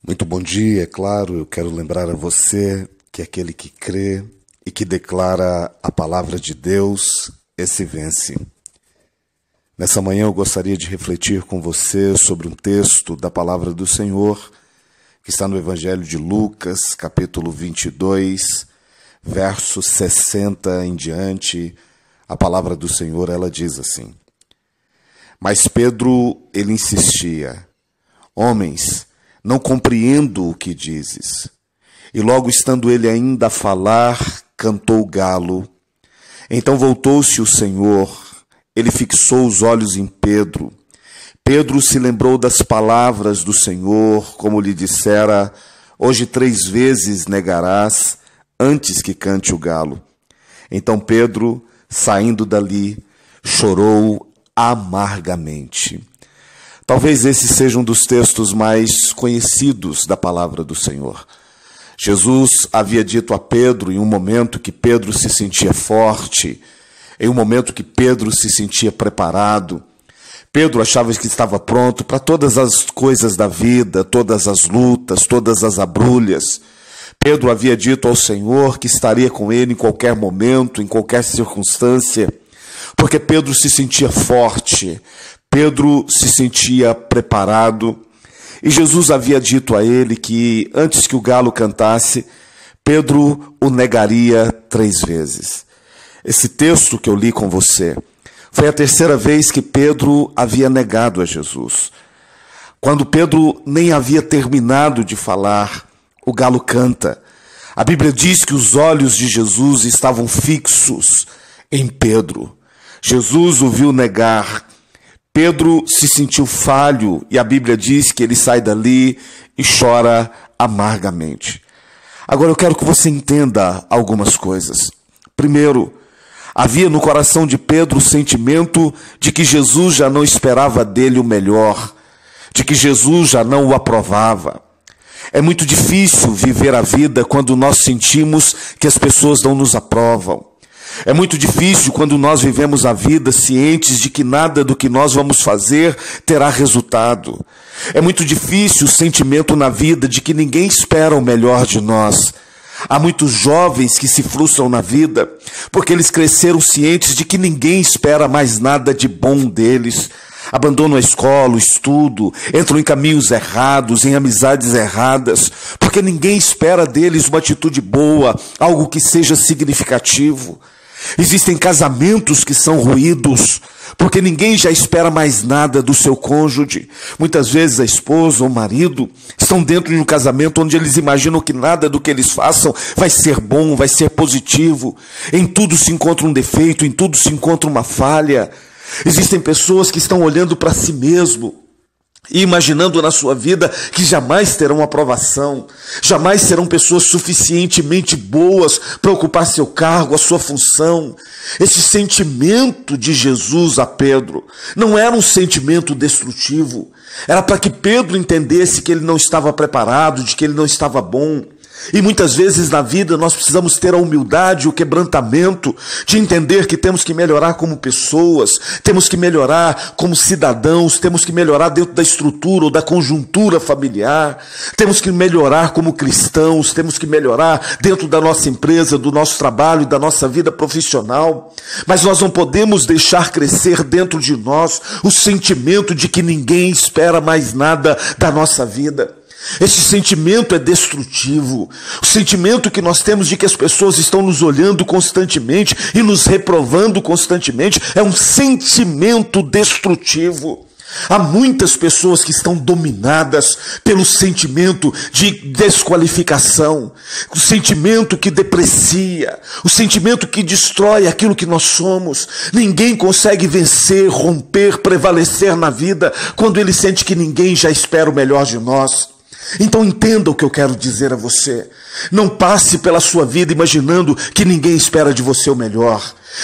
Muito bom dia, é claro, eu quero lembrar a você que aquele que crê e que declara a palavra de Deus, esse vence. Nessa manhã eu gostaria de refletir com você sobre um texto da palavra do Senhor, que está no Evangelho de Lucas, capítulo 22, verso 60 em diante. A palavra do Senhor, ela diz assim: Mas Pedro, ele insistia: Homens, não compreendo o que dizes. E logo estando ele ainda a falar, cantou o galo. Então voltou-se o Senhor, ele fixou os olhos em Pedro. Pedro se lembrou das palavras do Senhor, como lhe dissera: Hoje 3 vezes negarás, antes que cante o galo. Então Pedro, saindo dali, chorou amargamente. Talvez esse seja um dos textos mais conhecidos da palavra do Senhor. Jesus havia dito a Pedro, em um momento que Pedro se sentia forte, em um momento que Pedro se sentia preparado, Pedro achava que estava pronto para todas as coisas da vida, todas as lutas, todas as abrulhas. Pedro havia dito ao Senhor que estaria com ele em qualquer momento, em qualquer circunstância, porque Pedro se sentia forte, Pedro se sentia preparado, e Jesus havia dito a ele que antes que o galo cantasse, Pedro o negaria 3 vezes. Esse texto que eu li com você foi a 3ª vez que Pedro havia negado a Jesus. Quando Pedro nem havia terminado de falar, o galo canta. A Bíblia diz que os olhos de Jesus estavam fixos em Pedro. Jesus o viu negar. Pedro se sentiu falho e a Bíblia diz que ele sai dali e chora amargamente. Agora eu quero que você entenda algumas coisas. Primeiro, havia no coração de Pedro o sentimento de que Jesus já não esperava dele o melhor, de que Jesus já não o aprovava. É muito difícil viver a vida quando nós sentimos que as pessoas não nos aprovam. É muito difícil quando nós vivemos a vida cientes de que nada do que nós vamos fazer terá resultado. É muito difícil o sentimento na vida de que ninguém espera o melhor de nós. Há muitos jovens que se frustram na vida porque eles cresceram cientes de que ninguém espera mais nada de bom deles. Abandonam a escola, o estudo, entram em caminhos errados, em amizades erradas, porque ninguém espera deles uma atitude boa, algo que seja significativo. Existem casamentos que são ruídos, porque ninguém já espera mais nada do seu cônjuge. Muitas vezes a esposa ou o marido estão dentro de um casamento onde eles imaginam que nada do que eles façam vai ser bom, vai ser positivo. Em tudo se encontra um defeito, em tudo se encontra uma falha. Existem pessoas que estão olhando para si mesmo e imaginando na sua vida que jamais terão aprovação, jamais serão pessoas suficientemente boas para ocupar seu cargo, a sua função. Esse sentimento de Jesus a Pedro não era um sentimento destrutivo, era para que Pedro entendesse que ele não estava preparado, de que ele não estava bom. E muitas vezes na vida nós precisamos ter a humildade, o quebrantamento de entender que temos que melhorar como pessoas, temos que melhorar como cidadãos, temos que melhorar dentro da estrutura ou da conjuntura familiar, temos que melhorar como cristãos, temos que melhorar dentro da nossa empresa, do nosso trabalho e da nossa vida profissional. Mas nós não podemos deixar crescer dentro de nós o sentimento de que ninguém espera mais nada da nossa vida. Esse sentimento é destrutivo. O sentimento que nós temos de que as pessoas estão nos olhando constantemente e nos reprovando constantemente é um sentimento destrutivo. Há muitas pessoas que estão dominadas pelo sentimento de desqualificação, o sentimento que deprecia, o sentimento que destrói aquilo que nós somos. Ninguém consegue vencer, romper, prevalecer na vida quando ele sente que ninguém já espera o melhor de nós. Então entenda o que eu quero dizer a você. Não passe pela sua vida imaginando que ninguém espera de você o melhor.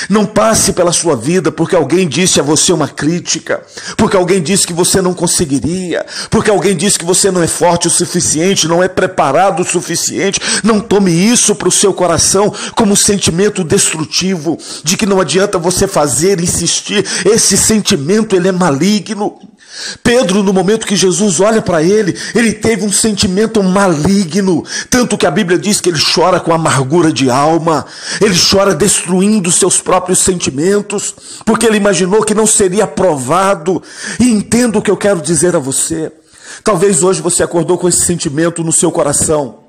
Não passe pela sua vida porque alguém disse a você uma crítica, porque alguém disse que você não conseguiria, porque alguém disse que você não é forte o suficiente, não é preparado o suficiente. Não tome isso para o seu coração como um sentimento destrutivo, de que não adianta você fazer, insistir. Esse sentimento ele é maligno. Pedro, no momento que Jesus olha para ele teve um sentimento maligno, tanto que a Bíblia diz que ele chora com amargura de alma, ele chora destruindo seus próprios sentimentos, porque ele imaginou que não seria aprovado. E entenda o que eu quero dizer a você. Talvez hoje você acordou com esse sentimento no seu coração,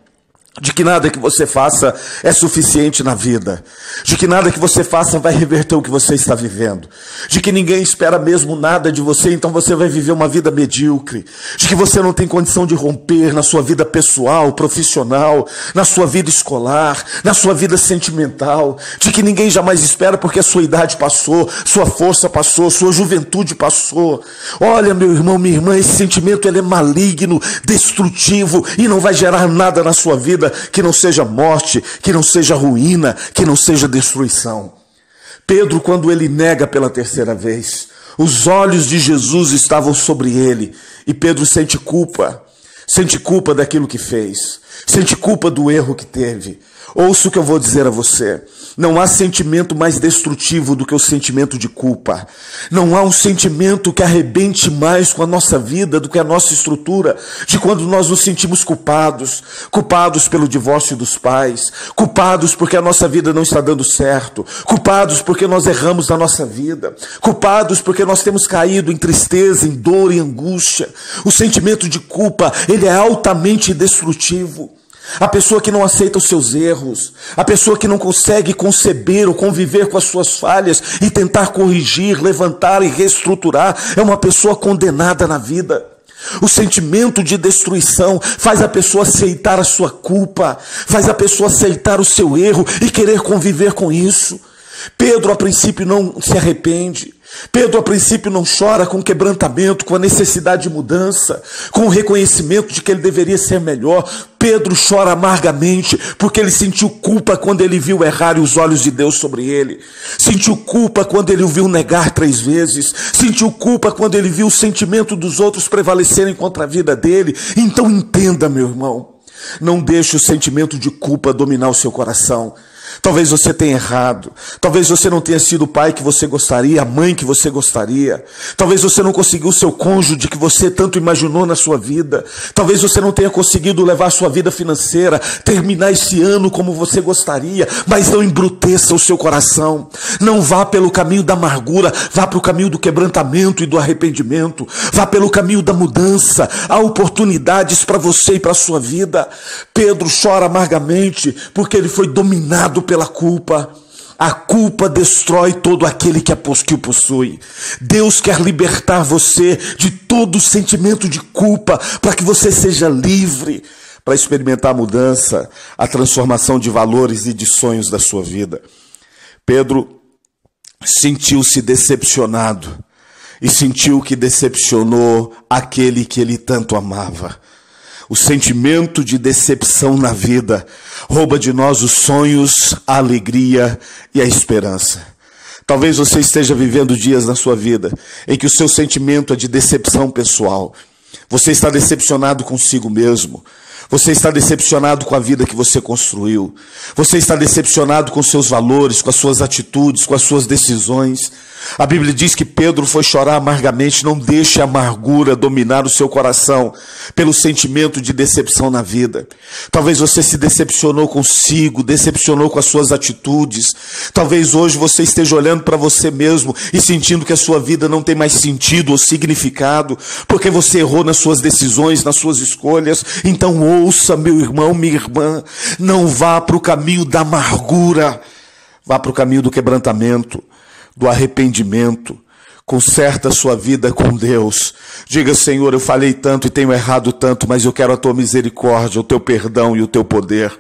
de que nada que você faça é suficiente na vida, de que nada que você faça vai reverter o que você está vivendo, de que ninguém espera mesmo nada de você, então você vai viver uma vida medíocre, de que você não tem condição de romper na sua vida pessoal, profissional, na sua vida escolar, na sua vida sentimental, de que ninguém jamais espera porque a sua idade passou, sua força passou, sua juventude passou. Olha, meu irmão, minha irmã, esse sentimento ele é maligno, destrutivo e não vai gerar nada na sua vida que não seja morte, que não seja ruína, que não seja destruição. Pedro, quando ele nega pela terceira vez, os olhos de Jesus estavam sobre ele, e Pedro sente culpa daquilo que fez, sente culpa do erro que teve. Ouça o que eu vou dizer a você. Não há sentimento mais destrutivo do que o sentimento de culpa. Não há um sentimento que arrebente mais com a nossa vida do que a nossa estrutura, de quando nós nos sentimos culpados pelo divórcio dos pais, culpados porque a nossa vida não está dando certo, culpados porque nós erramos na nossa vida, culpados porque nós temos caído em tristeza, em dor e angústia. O sentimento de culpa, ele é altamente destrutivo. A pessoa que não aceita os seus erros, a pessoa que não consegue conceber ou conviver com as suas falhas e tentar corrigir, levantar e reestruturar, é uma pessoa condenada na vida. O sentimento de destruição faz a pessoa aceitar a sua culpa, faz a pessoa aceitar o seu erro e querer conviver com isso. Pedro, a princípio, não se arrepende. Pedro, a princípio, não chora com quebrantamento, com a necessidade de mudança, com o reconhecimento de que ele deveria ser melhor. Pedro chora amargamente, porque ele sentiu culpa quando ele viu errar e os olhos de Deus sobre ele. Sentiu culpa quando ele o viu negar 3 vezes. Sentiu culpa quando ele viu o sentimento dos outros prevalecerem contra a vida dele. Então entenda, meu irmão, não deixe o sentimento de culpa dominar o seu coração. Talvez você tenha errado, talvez você não tenha sido o pai que você gostaria, a mãe que você gostaria, talvez você não conseguiu o seu cônjuge que você tanto imaginou na sua vida, talvez você não tenha conseguido levar a sua vida financeira, terminar esse ano como você gostaria, mas não embruteça o seu coração, não vá pelo caminho da amargura, vá para o caminho do quebrantamento e do arrependimento, vá pelo caminho da mudança. Há oportunidades para você e para a sua vida. Pedro chora amargamente porque ele foi dominado pela culpa. A culpa destrói todo aquele que o possui. Deus quer libertar você de todo sentimento de culpa, para que você seja livre, para experimentar a mudança, a transformação de valores e de sonhos da sua vida. Pedro sentiu-se decepcionado e sentiu que decepcionou aquele que ele tanto amava. O sentimento de decepção na vida rouba de nós os sonhos, a alegria e a esperança. Talvez você esteja vivendo dias na sua vida em que o seu sentimento é de decepção pessoal. Você está decepcionado consigo mesmo. Você está decepcionado com a vida que você construiu. Você está decepcionado com seus valores, com as suas atitudes, com as suas decisões. A Bíblia diz que Pedro foi chorar amargamente. Não deixe a amargura dominar o seu coração pelo sentimento de decepção na vida. Talvez você se decepcionou consigo, decepcionou com as suas atitudes. Talvez hoje você esteja olhando para você mesmo e sentindo que a sua vida não tem mais sentido ou significado, porque você errou nas suas decisões, nas suas escolhas. Então ouça, meu irmão, minha irmã, não vá para o caminho da amargura, vá para o caminho do quebrantamento, do arrependimento. Conserta a sua vida com Deus. Diga: Senhor, eu falei tanto e tenho errado tanto, mas eu quero a tua misericórdia, o teu perdão e o teu poder.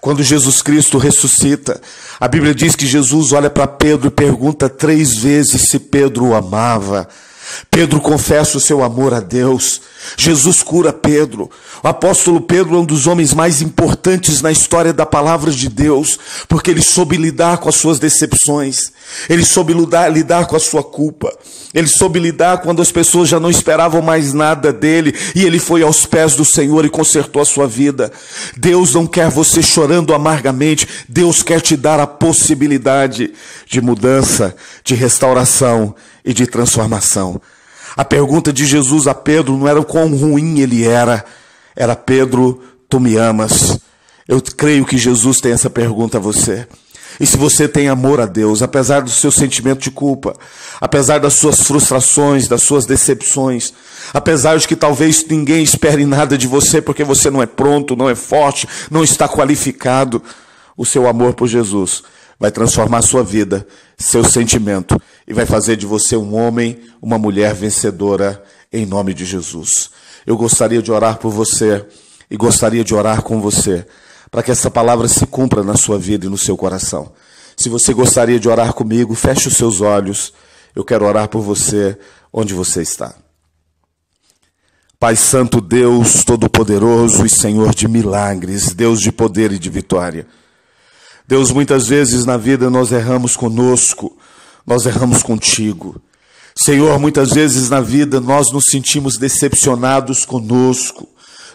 Quando Jesus Cristo ressuscita, a Bíblia diz que Jesus olha para Pedro e pergunta 3 vezes se Pedro o amava. Pedro confessa o seu amor a Deus. Jesus cura Pedro. O apóstolo Pedro é um dos homens mais importantes na história da palavra de Deus, porque ele soube lidar com as suas decepções, ele soube lidar com a sua culpa, ele soube lidar quando as pessoas já não esperavam mais nada dele, e ele foi aos pés do Senhor e consertou a sua vida. Deus não quer você chorando amargamente. Deus quer te dar a possibilidade de mudança, de restauração e de transformação. A pergunta de Jesus a Pedro não era o quão ruim ele era Pedro, tu me amas? Eu creio que Jesus tem essa pergunta a você. E se você tem amor a Deus, apesar do seu sentimento de culpa, apesar das suas frustrações, das suas decepções, apesar de que talvez ninguém espere nada de você porque você não é pronto, não é forte, não está qualificado, o seu amor por Jesus vai transformar a sua vida, seu sentimento, e vai fazer de você um homem, uma mulher vencedora, em nome de Jesus. Eu gostaria de orar por você e gostaria de orar com você, para que essa palavra se cumpra na sua vida e no seu coração. Se você gostaria de orar comigo, feche os seus olhos. Eu quero orar por você onde você está. Pai Santo, Deus Todo-Poderoso e Senhor de milagres, Deus de poder e de vitória. Deus, muitas vezes na vida nós erramos conosco, nós erramos contigo. Senhor, muitas vezes na vida nós nos sentimos decepcionados conosco,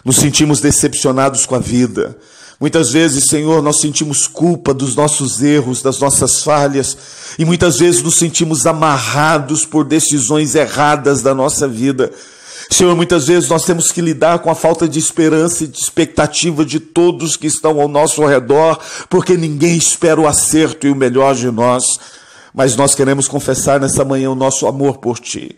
nos sentimos decepcionados com a vida. Muitas vezes, Senhor, nós sentimos culpa dos nossos erros, das nossas falhas, e muitas vezes nos sentimos amarrados por decisões erradas da nossa vida. Senhor, muitas vezes nós temos que lidar com a falta de esperança e de expectativa de todos que estão ao nosso redor, porque ninguém espera o acerto e o melhor de nós. Mas nós queremos confessar nessa manhã o nosso amor por Ti.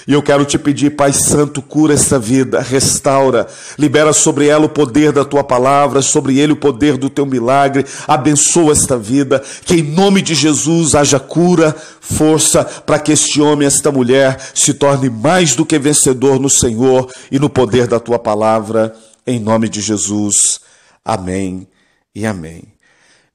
E eu quero te pedir, Pai Santo, cura esta vida, restaura, libera sobre ela o poder da Tua palavra, sobre ele o poder do Teu milagre, abençoa esta vida, que em nome de Jesus haja cura, força, para que este homem, esta mulher, se torne mais do que vencedor no Senhor e no poder da Tua palavra, em nome de Jesus. Amém e amém.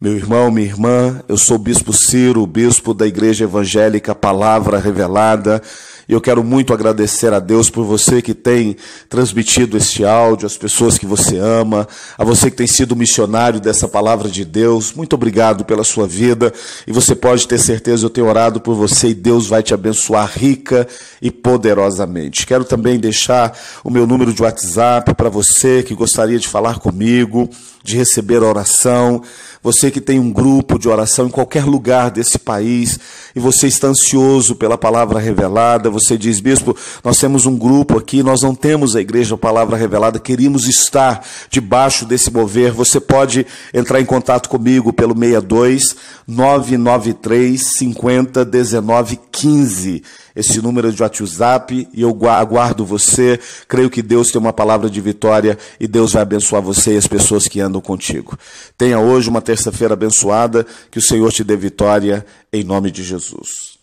Meu irmão, minha irmã, eu sou o Bispo Ciro, o bispo da Igreja Evangélica Palavra Revelada, e eu quero muito agradecer a Deus por você que tem transmitido este áudio, as pessoas que você ama, a você que tem sido missionário dessa palavra de Deus. Muito obrigado pela sua vida, e você pode ter certeza, eu tenho orado por você e Deus vai te abençoar rica e poderosamente. Quero também deixar o meu número de WhatsApp para você que gostaria de falar comigo, de receber a oração. Você que tem um grupo de oração em qualquer lugar desse país e você está ansioso pela palavra revelada, você diz, bispo, nós temos um grupo aqui, nós não temos a Igreja Palavra Revelada, queríamos estar debaixo desse mover. Você pode entrar em contato comigo pelo 62 993 50 19 15. Esse número de WhatsApp, e eu aguardo você. Creio que Deus tem uma palavra de vitória e Deus vai abençoar você e as pessoas que andam contigo. Tenha hoje uma terça-feira abençoada, que o Senhor te dê vitória em nome de Jesus.